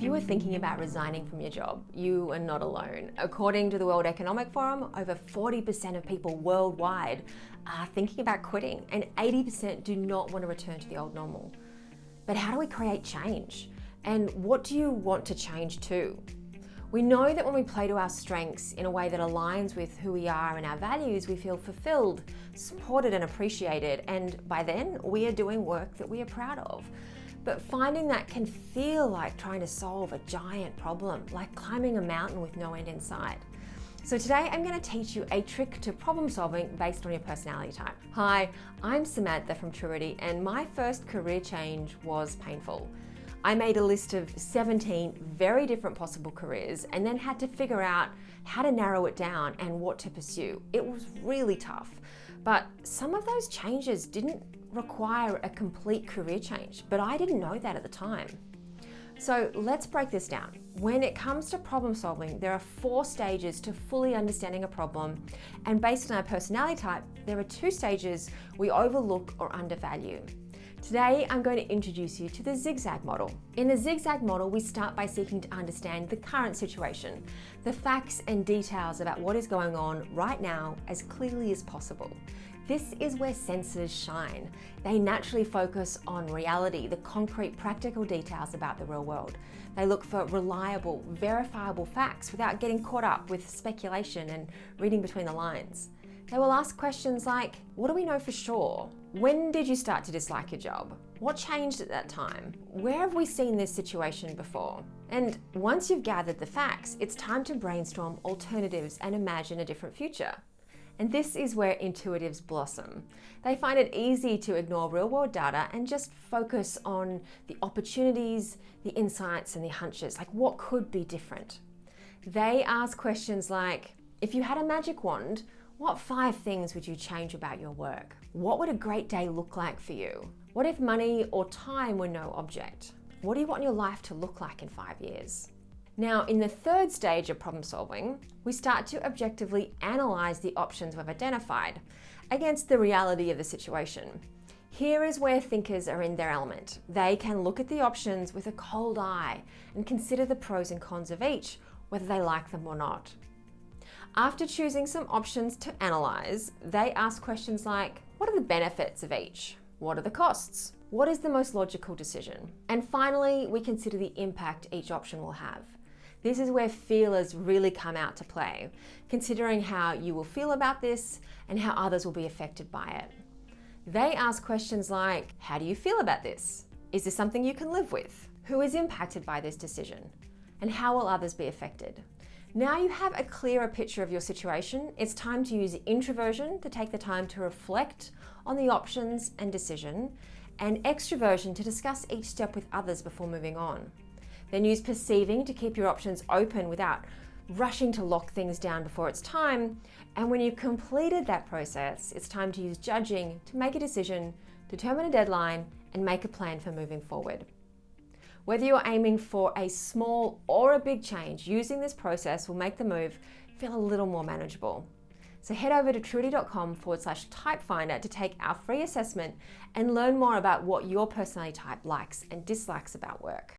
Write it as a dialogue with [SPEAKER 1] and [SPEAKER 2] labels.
[SPEAKER 1] you are thinking about resigning from your job, you are not alone. According to the World Economic Forum, over 40% of people worldwide are thinking about quitting, and 80% do not want to return to the old normal. But how do we create change? And what do you want to change to? We know that when we play to our strengths in a way that aligns with who we are and our values, we feel fulfilled, supported and appreciated, and by then we are doing work that we are proud of. But finding that can feel like trying to solve a giant problem, like climbing a mountain with no end in sight. So today I'm going to teach you a trick to problem solving based on your personality type. Hi, I'm Samantha from Truity, and my first career change was painful. I made a list of 17 very different possible careers and then had to figure out how to narrow it down and what to pursue. It was really tough, but some of those changes didn't require a complete career change, but I didn't know that at the time. So let's break this down. When it comes to problem solving, there are 4 stages to fully understanding a problem, and based on our personality type, there are 2 stages we overlook or undervalue. Today, I'm going to introduce you to the Zig Zag Model. In the Zig Zag Model, we start by seeking to understand the current situation, the facts and details about what is going on right now as clearly as possible. This is where sensors shine. They naturally focus on reality, the concrete, practical details about the real world. They look for reliable, verifiable facts without getting caught up with speculation and reading between the lines. They will ask questions like, what do we know for sure? When did you start to dislike your job? What changed at that time? Where have we seen this situation before? And once you've gathered the facts, it's time to brainstorm alternatives and imagine a different future. And this is where intuitives blossom. They find it easy to ignore real-world data and just focus on the opportunities, the insights, and the hunches, like what could be different. They ask questions like, if you had a magic wand, what 5 things would you change about your work? What would a great day look like for you? What if money or time were no object? What do you want your life to look like in 5 years? Now, in the 3rd stage of problem solving, we start to objectively analyze the options we've identified against the reality of the situation. Here is where thinkers are in their element. They can look at the options with a cold eye and consider the pros and cons of each, whether they like them or not. After choosing some options to analyze, they ask questions like, what are the benefits of each? What are the costs? What is the most logical decision? And finally, we consider the impact each option will have. This is where feelers really come out to play, considering how you will feel about this and how others will be affected by it. They ask questions like, how do you feel about this? Is this something you can live with? Who is impacted by this decision? And how will others be affected? Now you have a clearer picture of your situation, it's time to use introversion to take the time to reflect on the options and decision, and extroversion to discuss each step with others before moving on. Then use perceiving to keep your options open without rushing to lock things down before it's time. And when you've completed that process, it's time to use judging to make a decision, determine a deadline, and make a plan for moving forward. Whether you're aiming for a small or a big change, using this process will make the move feel a little more manageable. So head over to truity.com/typefinder to take our free assessment and learn more about what your personality type likes and dislikes about work.